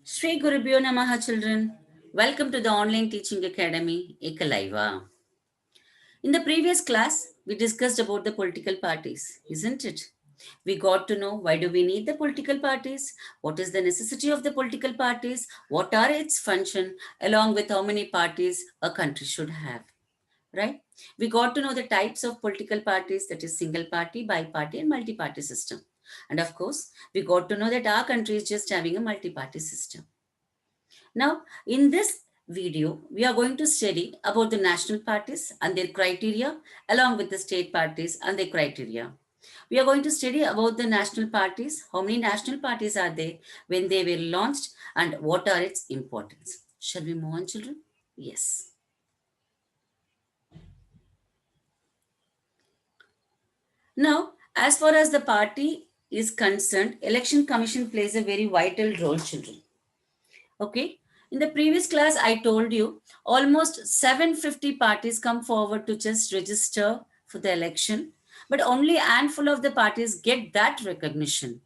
Shri Gurubhyo Namaha, children. Welcome to the online teaching academy, Ekalaiva. In the previous class, we discussed about the political parties, isn't it? We got to know why do we need the political parties, what is the necessity of the political parties, what are its function, along with how many parties a country should have, right? We got to know the types of political parties, that is single party, bi-party and multi-party system. And of course, we got to know that our country is just having a multi-party system. Now, in this video, we are going to study about the national parties and their criteria along with the state parties and their criteria. We are going to study about the national parties, how many national parties are there, when they were launched, and what are its importance. Shall we move on, children? Yes. Now, as far as the party is concerned, Election Commission plays a very vital role, children. Okay. In the previous class, I told you almost 750 parties come forward to just register for the election, but only a handful of the parties get that recognition,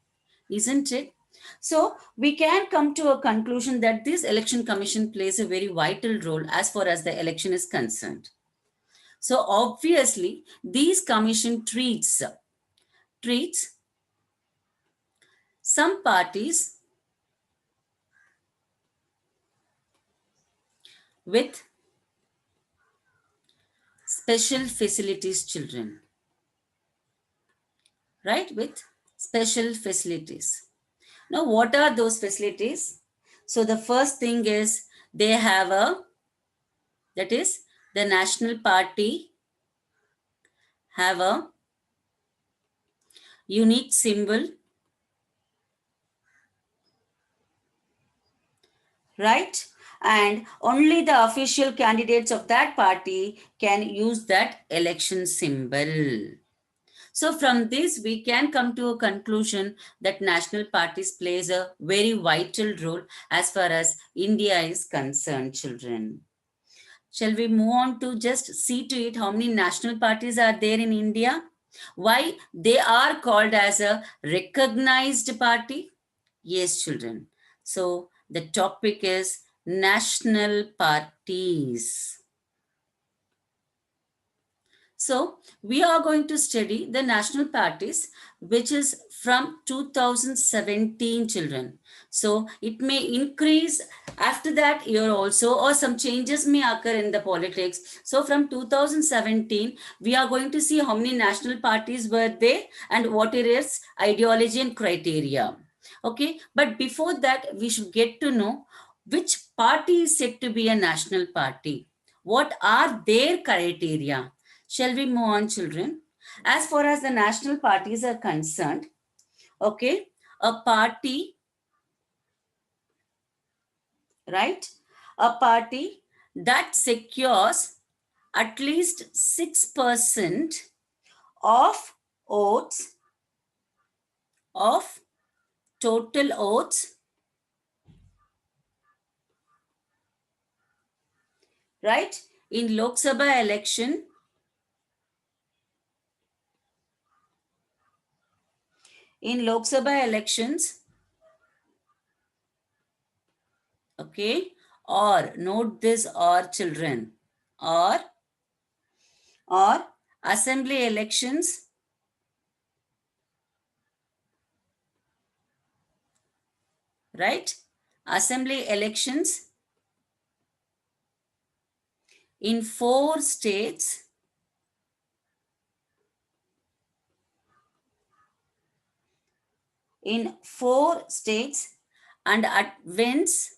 isn't it? So we can come to a conclusion that this election commission plays a very vital role as far as the election is concerned. So obviously, these commission treats some parties with special facilities, children, right? With special facilities. Now, what are those facilities? So the first thing is they have that is the national party have a unique symbol, right? And only the official candidates of that party can use that election symbol. So from this, we can come to a conclusion that national parties plays a very vital role as far as India is concerned, children. Shall we move on to just see to it how many national parties are there in India? Why they are called as a recognized party? Yes, children. So the topic is national parties. So we are going to study the national parties, which is from 2017, children. So it may increase after that year also, or some changes may occur in the politics. So from 2017, we are going to see how many national parties were there and what is its ideology and criteria. Okay, but before that, we should get to know which party is said to be a national party. What are their criteria? Shall we move on, children? As far as the national parties are concerned, okay, a party, right? A party that secures at least 6% of votes, of total votes, right? In Lok Sabha election, in Lok Sabha elections, okay, or note this, or children, or assembly elections, right? Assembly elections in 4 states, and wins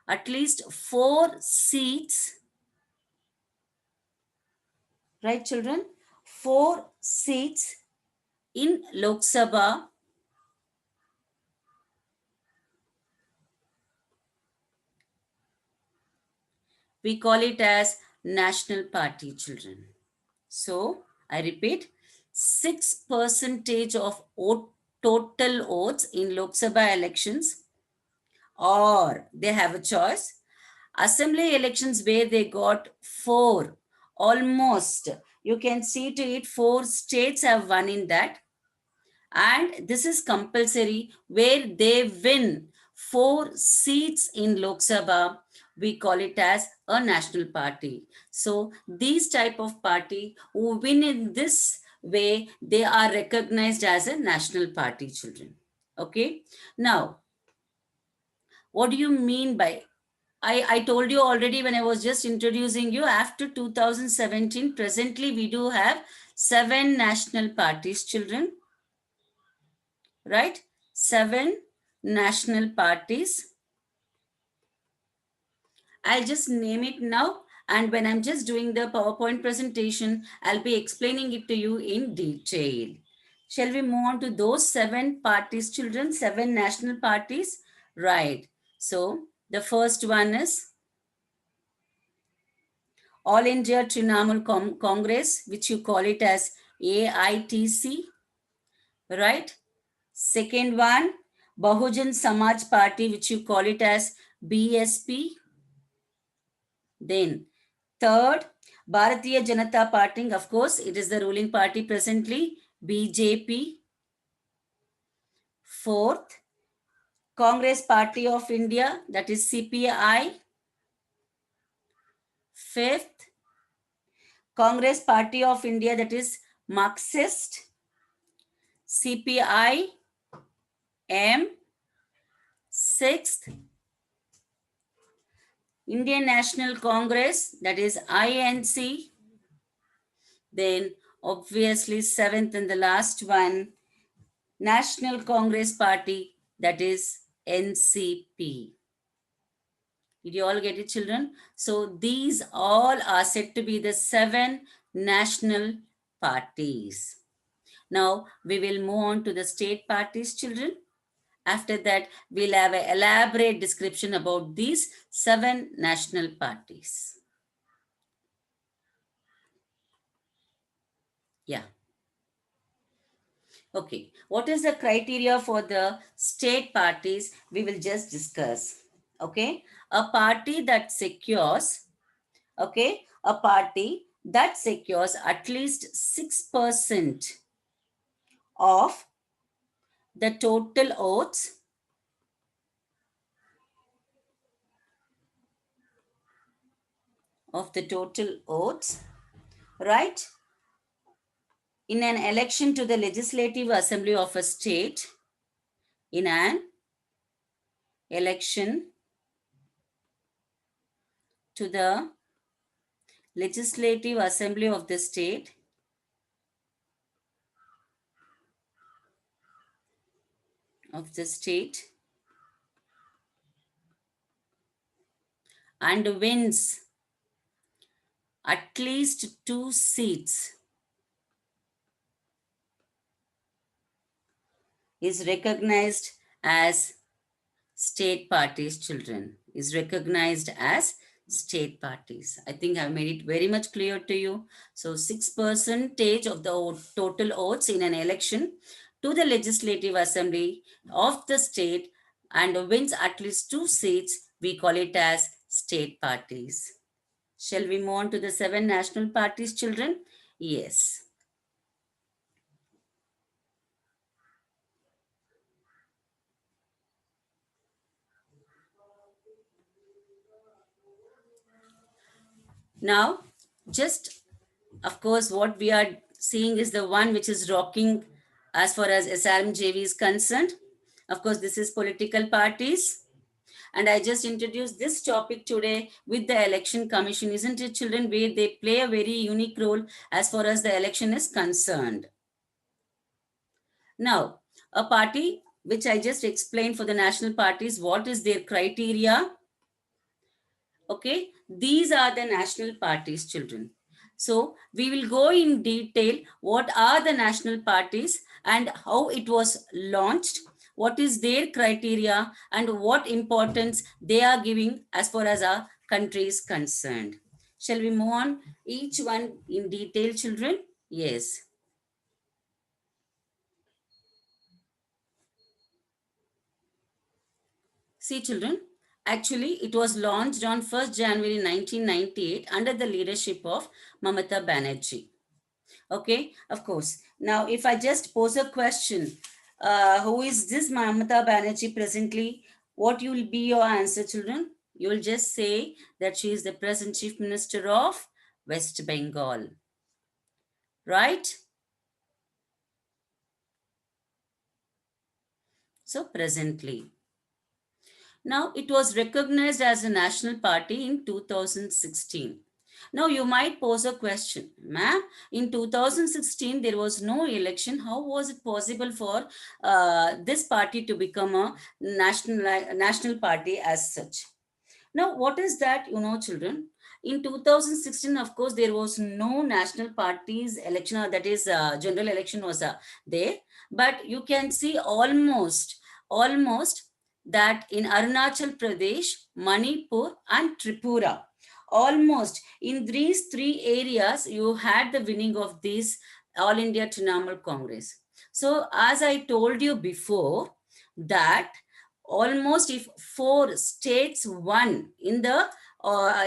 at least 4 seats, right, children? 4 seats in Lok Sabha, we call it as national party, children. So I repeat, 6% of total votes in Lok Sabha elections, or they have a choice. Assembly elections where they got 4, almost, you can see to it 4 states have won in that. And this is compulsory where they win 4 seats in Lok Sabha. We call it as a national party. So these type of party who win in this way, they are recognized as a national party, children. Okay. Now, what do you mean by I told you already when I was just introducing you, after 2017, presently we do have 7 national parties, children, right? 7 national parties. I'll just name it now. And when I'm just doing the PowerPoint presentation, I'll be explaining it to you in detail. Shall we move on to those 7 parties, children? 7 national parties? Right. So the first one is All India Trinamool Congress, which you call it as AITC, right? Second one, Bahujan Samaj Party, which you call it as BSP. Then third, Bharatiya Janata Party, of course, it is the ruling party presently, BJP. Fourth, Congress Party of India, that is CPI. Fifth, Congress Party of India, that is Marxist, CPI M. Sixth, Indian National Congress, that is INC. Then, obviously, seventh and the last one, National Congress Party, that is NCP. Did you all get it, children? So, these all are said to be the 7 national parties. Now, we will move on to the state parties, children. After that, we'll have an elaborate description about these 7 national parties. Yeah. Okay. What is the criteria for the state parties? We will just discuss. Okay. A party that secures, okay, a party that secures at least 6% of the total votes right, in an election to the legislative assembly of a state, in an election to the legislative assembly of the state and wins at least 2 seats is recognized as state parties, children, is recognized as state parties. I think I've made it very much clear to you. So 6% of the total votes in an election to the legislative assembly of the state and wins at least 2 seats, we call it as state parties. Shall we move on to the 7 national parties, children? Yes. Now, just of course, what we are seeing is the one which is rocking as far as SRMJV is concerned. Of course, this is political parties. And I just introduced this topic today with the election commission, isn't it, children, where they play a very unique role as far as the election is concerned. Now, a party which I just explained for the national parties, what is their criteria? Okay, these are the national parties, children. So we will go in detail what are the national parties and how it was launched, what is their criteria and what importance they are giving as far as our country is concerned. Shall we move on each one in detail, children? Yes. See, children, actually, it was launched on 1st January 1998 under the leadership of Mamata Banerjee. Okay, of course. Now, if I just pose a question, who is this Mamata Banerjee presently? What will be your answer, children? You will just say that she is the present Chief Minister of West Bengal, right? So, presently. Now, it was recognized as a national party in 2016. Now, you might pose a question, ma'am. In 2016, there was no election. How was it possible for this party to become a national party as such? Now, what is that, children? In 2016, of course, there was no national parties election, or that is, general election was there. But you can see almost that in Arunachal Pradesh, Manipur, and Tripura, almost in these three areas, you had the winning of this All India Trinamool Congress. So, as I told you before, that almost if four states won in the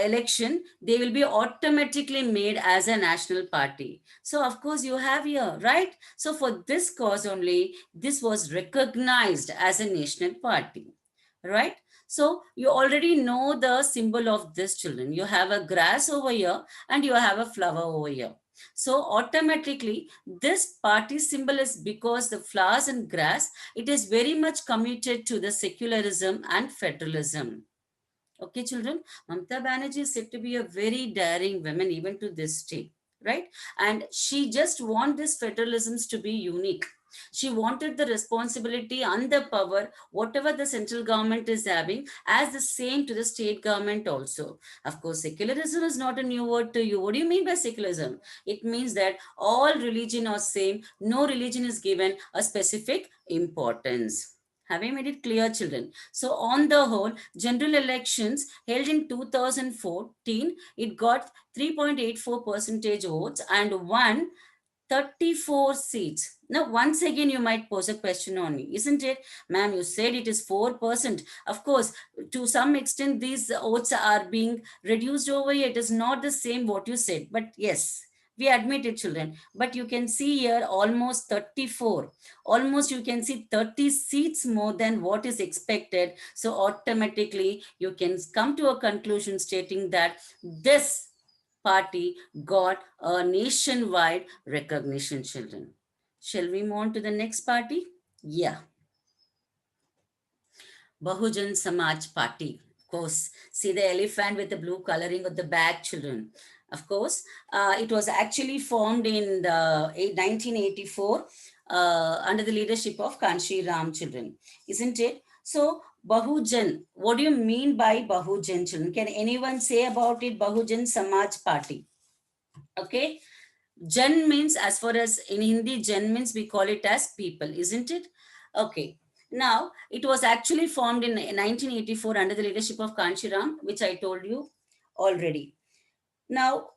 election, they will be automatically made as a national party. So of course you have here, right? So for this cause only, this was recognized as a national party, right? So you already know the symbol of this, children. You have a grass over here and you have a flower over here. So automatically this party symbol is because the flowers and grass, it is very much committed to the secularism and federalism. Okay, children, Mamata Banerjee is said to be a very daring woman even to this day, right? And she just want this federalisms to be unique. She wanted the responsibility and the power, whatever the central government is having, as the same to the state government also. Of course, secularism is not a new word to you. What do you mean by secularism? It means that all religion are same, no religion is given a specific importance. Have I made it clear, children? So, on the whole, general elections held in 2014, it got 3.84 percentage votes and won 34 seats. Now, once again, you might pose a question on me, isn't it? Ma'am, you said it is 4%. Of course, to some extent, these votes are being reduced over here. It is not the same what you said, but yes, we admit it, children. But you can see here almost 34. Almost you can see 30 seats more than what is expected. So automatically you can come to a conclusion stating that this party got a nationwide recognition, children. Shall we move on to the next party? Yeah, Bahujan Samaj Party. Of course, see the elephant with the blue coloring of the back, children. Of course, it was actually formed in the 1984 under the leadership of Kanshi Ram, children, isn't it? So, Bahujan, what do you mean by Bahujan, children? Can anyone say about it? Bahujan Samaj Party. Okay, Jan means, as far as in Hindi, Jan means we call it as people, isn't it? Okay. Now, it was actually formed in 1984 under the leadership of Kanchiram, which I told you already. Now,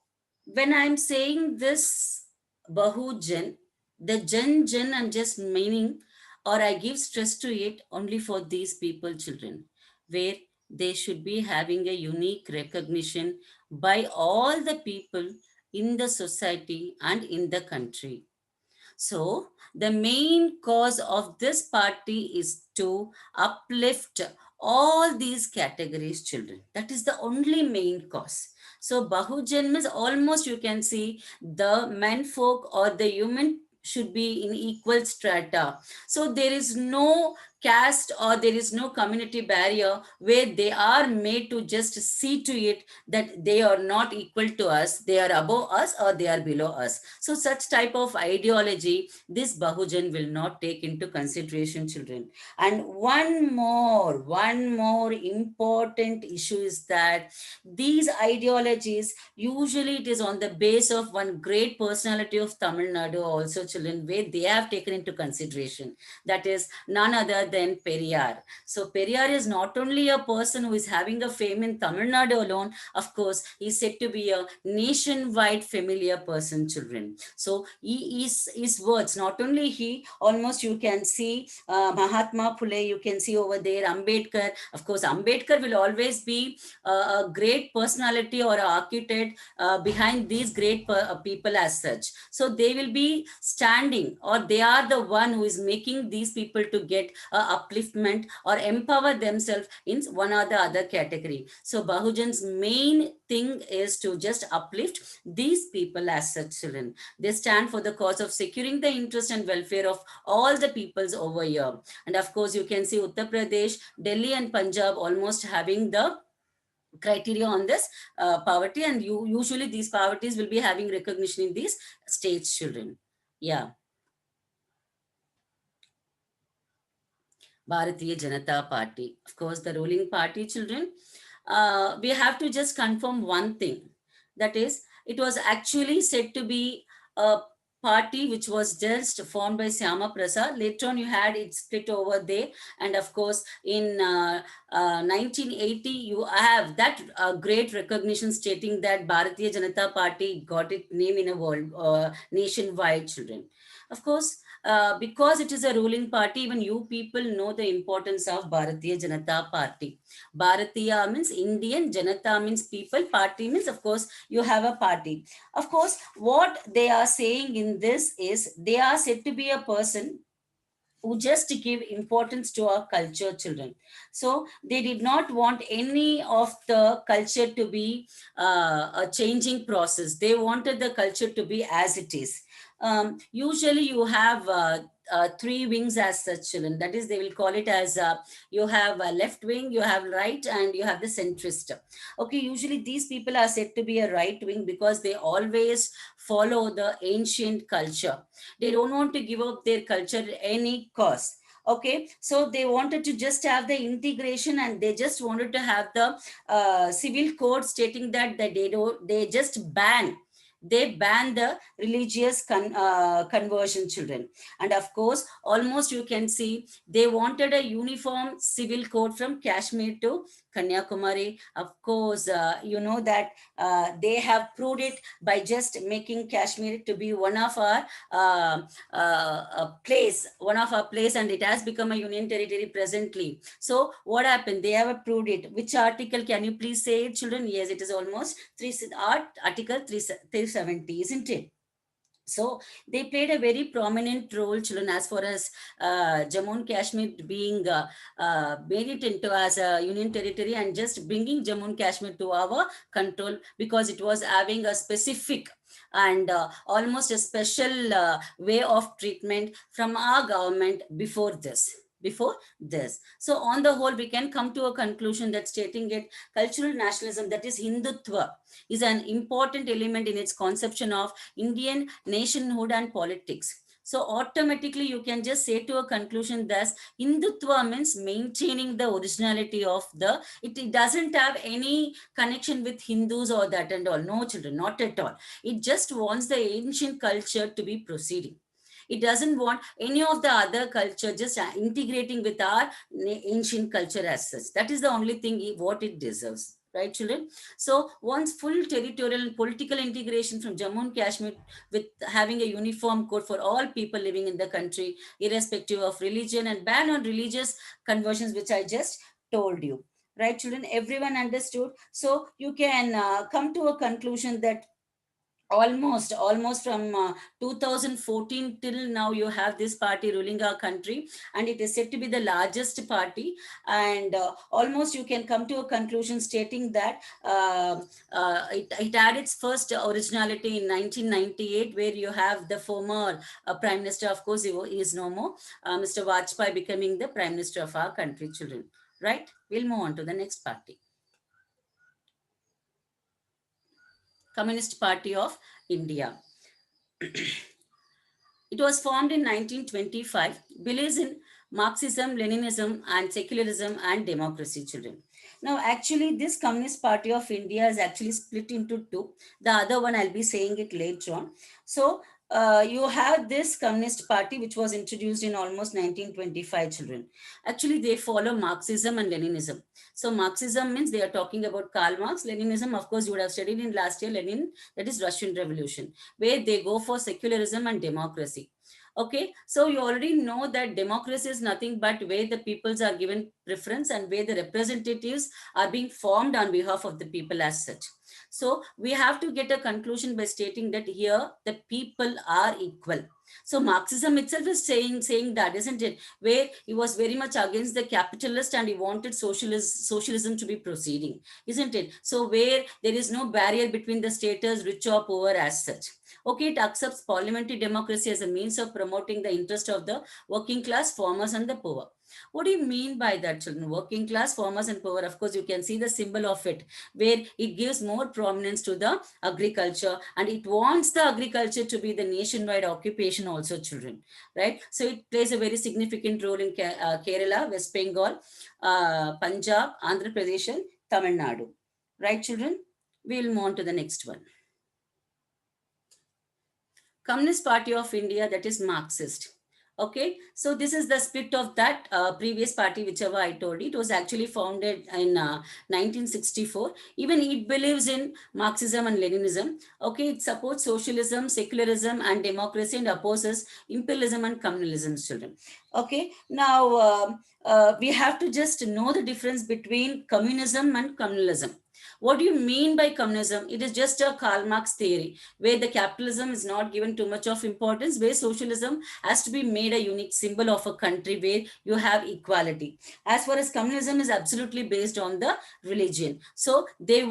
when I'm saying this Bahujan, the Jan, I'm just meaning, or I give stress to it only for these people, children, where they should be having a unique recognition by all the people in the society and in the country. So, the main cause of this party is to uplift all these categories, children. That is the only main cause. So, Bahujan is almost, you can see, the men folk or the human should be in equal strata. So, there is no caste or there is no community barrier where they are made to just see to it that they are not equal to us, they are above us or they are below us. So such type of ideology this Bahujan will not take into consideration, children. And one more important issue is that these ideologies, usually it is on the base of one great personality of Tamil Nadu also, children, where they have taken into consideration. That is none other than Periyar. So Periyar is not only a person who is having a fame in Tamil Nadu alone, of course, he's said to be a nationwide familiar person, children. So his words, not only he, almost you can see Mahatma Phule, you can see over there Ambedkar. Of course, Ambedkar will always be a great personality or an architect behind these great people as such. So they will be standing, or they are the one who is making these people to get upliftment or empower themselves in one or the other category. So Bahujan's main thing is to just uplift these people as such, children. They stand for the cause of securing the interest and welfare of all the peoples over here. And of course, you can see Uttar Pradesh, Delhi and Punjab almost having the criteria on this poverty, and usually these poverties will be having recognition in these states, children. Yeah. Bharatiya Janata Party, of course, the ruling party, children. We have to just confirm one thing, that is, it was actually said to be a party which was just formed by Syama Prasad. Later on, you had it split over there, and of course, in 1980, you have that great recognition stating that Bharatiya Janata Party got its name in a world nationwide, children. Of course, because it is a ruling party, even you people know the importance of Bharatiya Janata Party. Bharatiya means Indian, Janata means people, party means, of course, you have a party. Of course, what they are saying in this is they are said to be a person who just give importance to our culture, children. So they did not want any of the culture to be a changing process. They wanted the culture to be as it is. Usually you have three wings as such, children. That is, they will call it as you have a left wing, you have right, and you have the centrist. Okay, usually these people are said to be a right wing because they always follow the ancient culture. They don't want to give up their culture at any cost. Okay, so they wanted to just have the integration, and they just wanted to have the civil code stating that they just ban the religious conversion, children. And of course, almost you can see they wanted a uniform civil code from Kashmir to Kanyakumari. Of course, you know that they have proved it by just making Kashmir to be one of our place, and it has become a union territory presently. So what happened? They have approved it. Which article? Can you please say it, children? Yes, it is almost Article 370, isn't it? So they played a very prominent role, children, as far as Jammu and Kashmir being made it into as a union territory and just bringing Jammu and Kashmir to our control, because it was having a specific and almost a special way of treatment from our government before this. So on the whole, we can come to a conclusion that stating it, cultural nationalism, that is Hindutva, is an important element in its conception of Indian nationhood and politics. So automatically you can just say to a conclusion that Hindutva means maintaining the originality of it doesn't have any connection with Hindus or that and all. No, children, not at all. It just wants the ancient culture to be proceeding. It doesn't want any of the other culture just integrating with our ancient culture as such. That is the only thing what it deserves. Right, children? So once full territorial and political integration from Jammu and Kashmir, with having a uniform code for all people living in the country, irrespective of religion, and ban on religious conversions, which I just told you. Right, children? Everyone understood. So you can come to a conclusion that almost from 2014 till now, you have this party ruling our country, and it is said to be the largest party. And almost you can come to a conclusion stating that it had its first originality in 1998, where you have the former prime minister, of course he is no more, Mr. Vajpayee, becoming the prime minister of our country, children. Right, we'll move on to the next party. Communist Party of India. It was formed in 1925, believes in Marxism, Leninism, and secularism and democracy, children. Now, actually, this Communist Party of India is actually split into two. The other one, I'll be saying it later on. So, you have this Communist Party, which was introduced in almost 1925, children. Actually, they follow Marxism and Leninism. So Marxism means they are talking about Karl Marx. Leninism, of course, you would have studied in last year, Lenin, that is Russian Revolution, where they go for secularism and democracy. Okay, so you already know that democracy is nothing but where the peoples are given preference and where the representatives are being formed on behalf of the people as such. So we have to get a conclusion by stating that here the people are equal. So Marxism itself is saying that, isn't it? Where he was very much against the capitalist and he wanted socialism to be proceeding, isn't it? So where there is no barrier between the status, rich or poor as such. Okay, it accepts parliamentary democracy as a means of promoting the interest of the working class, farmers, and the poor. What do you mean by that, children? Working class, farmers, and poor. Of course, you can see the symbol of it, where it gives more prominence to the agriculture and it wants the agriculture to be the nationwide occupation also, children, right? So it plays a very significant role in Kerala, West Bengal, Punjab, Andhra Pradesh, and Tamil Nadu. Right, children? We'll move on to the next one. Communist Party of India, that is Marxist. Okay, so this is the split of that previous party, whichever I told you. It was actually founded in 1964. Even it believes in Marxism and Leninism. Okay, it supports socialism, secularism, and democracy and opposes imperialism and communalism, children. Okay, now we have to just know the difference between communism and communalism. What do you mean by communism? It is just a Karl Marx theory where the capitalism is not given too much of importance, where socialism has to be made a unique symbol of a country where you have equality. As far as communism is absolutely based on the religion. So they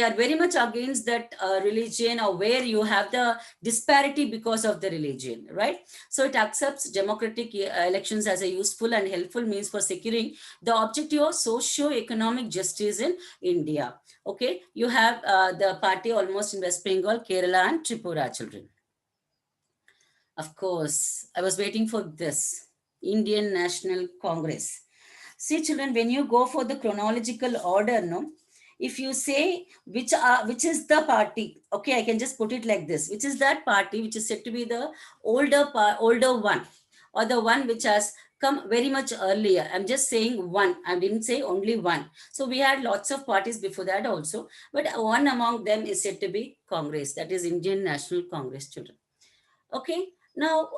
are very much against that religion, or where you have the disparity because of the religion, right? So it accepts democratic elections as a useful and helpful means for securing the objective of socio-economic justice in India. Okay, you have the party almost in West Bengal, Kerala, and Tripura, children. Of course, I was waiting for this. Indian National Congress. See, children, when you go for the chronological order, no, if you say which is the party, okay, I can just put it like this: which is that party which is said to be the older one, or the one which has come very much earlier. I'm just saying one. I didn't say only one. So we had lots of parties before that also, but one among them is said to be Congress. That is Indian National Congress, children. Okay, now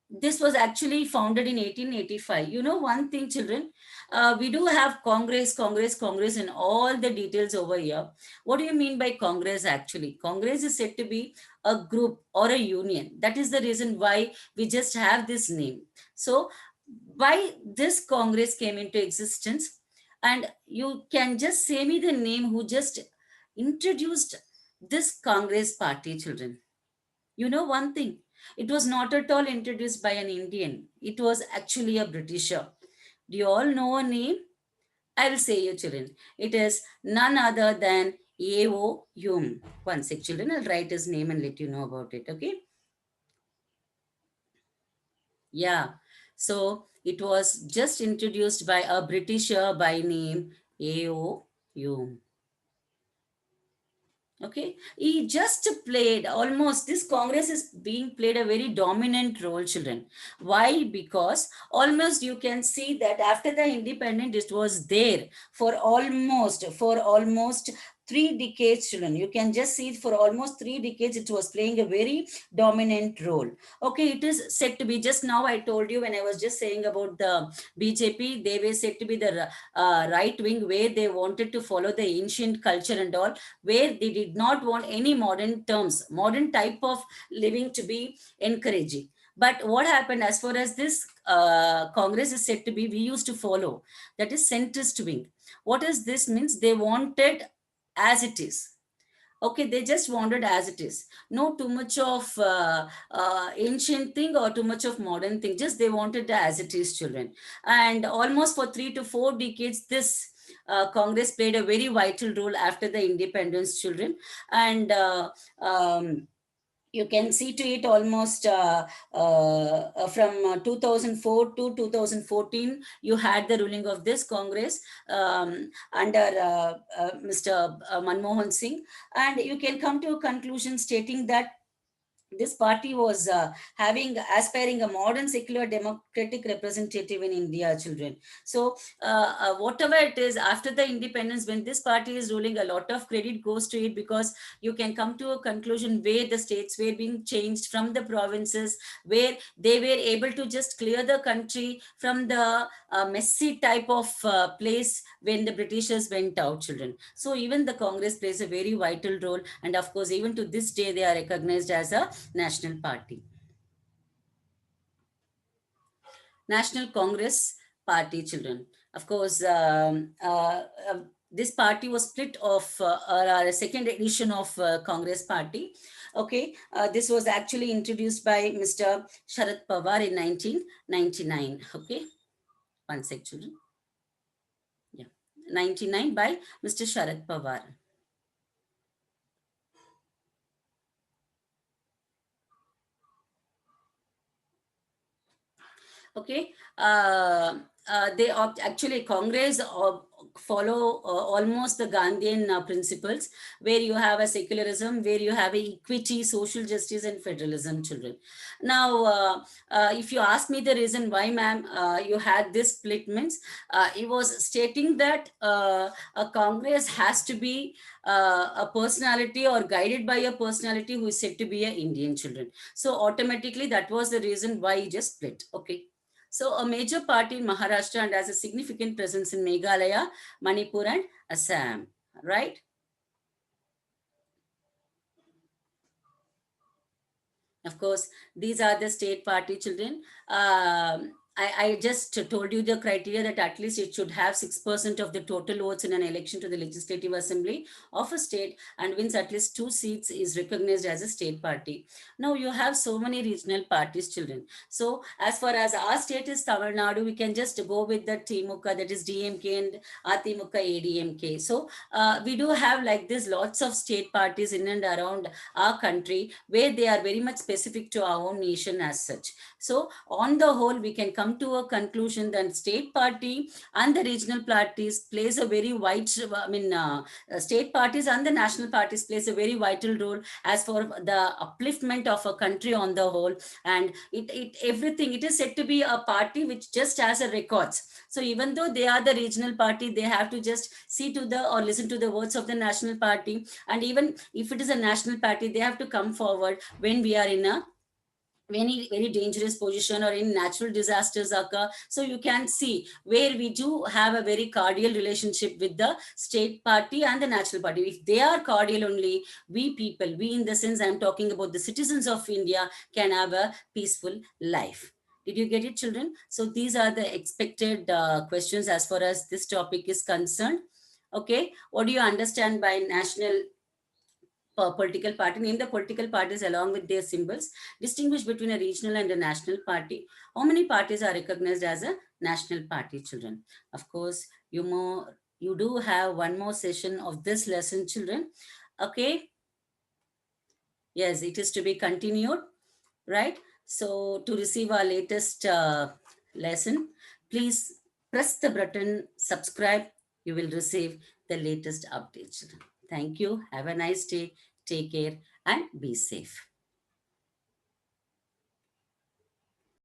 this was actually founded in 1885. You know one thing, children, we do have Congress and all the details over here. What do you mean by Congress actually? Congress is said to be a group or a union. That is the reason why we just have this name. So why this Congress came into existence? And you can just say me the name who just introduced this Congress party, children. You know one thing, it was not at all introduced by an Indian. It was actually a Britisher. Do you all know a name? I'll say you, children. It is none other than A.O. Hume. One sec, children. I'll write his name and let you know about it. Okay? Yeah. So it was just introduced by a Britisher by name A.O. Hume. Okay, he just played almost, this Congress is being played a very dominant role, children. Why? Because almost you can see that after the independence it was there for almost 3 decades, children. You can just see for almost 3 decades it was playing a very dominant role. Okay, it is said to be, just now I told you when I was just saying about the BJP, they were said to be the right wing, where they wanted to follow the ancient culture and all, where they did not want any modern type of living to be encouraging. But what happened, as far as this Congress is said to be, we used to follow, that is centrist wing. What does this means? They wanted as it is. Okay, they just wanted as it is. No too much of ancient thing or too much of modern thing. Just they wanted as it is, children. And almost for 3 to 4 decades, this Congress played a very vital role after the independence, children. And you can see to it almost from 2004 to 2014 you had the ruling of this Congress under Mr. Manmohan Singh, and you can come to a conclusion stating that this party was having aspiring a modern secular democratic representative in India, children. So whatever it is, after the independence, when this party is ruling, a lot of credit goes to it, because you can come to a conclusion where the states were being changed from the provinces, where they were able to just clear the country from the messy type of place when the Britishers went out, children. So even the Congress plays a very vital role, and of course, even to this day, they are recognized as a national party. National Congress Party, children. Of course, this party was split off, a second edition of Congress Party. Okay, this was actually introduced by Mr. Sharad Pawar in 1999. Okay, one sec, children. Yeah, 99 by Mr. Sharad Pawar. Okay, they actually Congress follow almost the Gandhian principles, where you have a secularism, where you have a equity, social justice, and federalism, children. Now, if you ask me the reason why, ma'am, you had this split, means it was stating that a Congress has to be a personality, or guided by a personality who is said to be a Indian, children. So automatically that was the reason why it just split. Okay. So a major party in Maharashtra and has a significant presence in Meghalaya, Manipur, and Assam, right? Of course, these are the state party, children. I just told you the criteria, that at least it should have 6% of the total votes in an election to the Legislative Assembly of a state, and wins at least 2 seats, is recognized as a state party. Now you have so many regional parties, children. So as far as our state is Tamil Nadu, we can just go with the Timuka, that is DMK, and Atimuka ADMK. So we do have like this lots of state parties in and around our country, where they are very much specific to our own nation as such. So on the whole, we can come to a conclusion that state party and the regional parties plays a very wide, state parties and the national parties plays a very vital role as for the upliftment of a country on the whole. And it everything, it is said to be a party which just has a records. So even though they are the regional party, they have to just see to the, or listen to the words of the national party. And even if it is a national party, they have to come forward when we are in a very dangerous position, or in natural disasters occur. So you can see where we do have a very cordial relationship with the state party and the national party. If they are cordial only, we people, we in the sense I'm talking about the citizens of India, can have a peaceful life. Did you get it, children? So these are the expected questions as far as this topic is concerned. Okay, what do you understand by national political party? Name the political parties along with their symbols. Distinguish between a regional and a national party. How many parties are recognized as a national party, children? Of course, you do have one more session of this lesson, children. Okay. Yes, it is to be continued, right? So to receive our latest lesson, please press the button subscribe. You will receive the latest updates. Thank you. Have a nice day. Take care and be safe.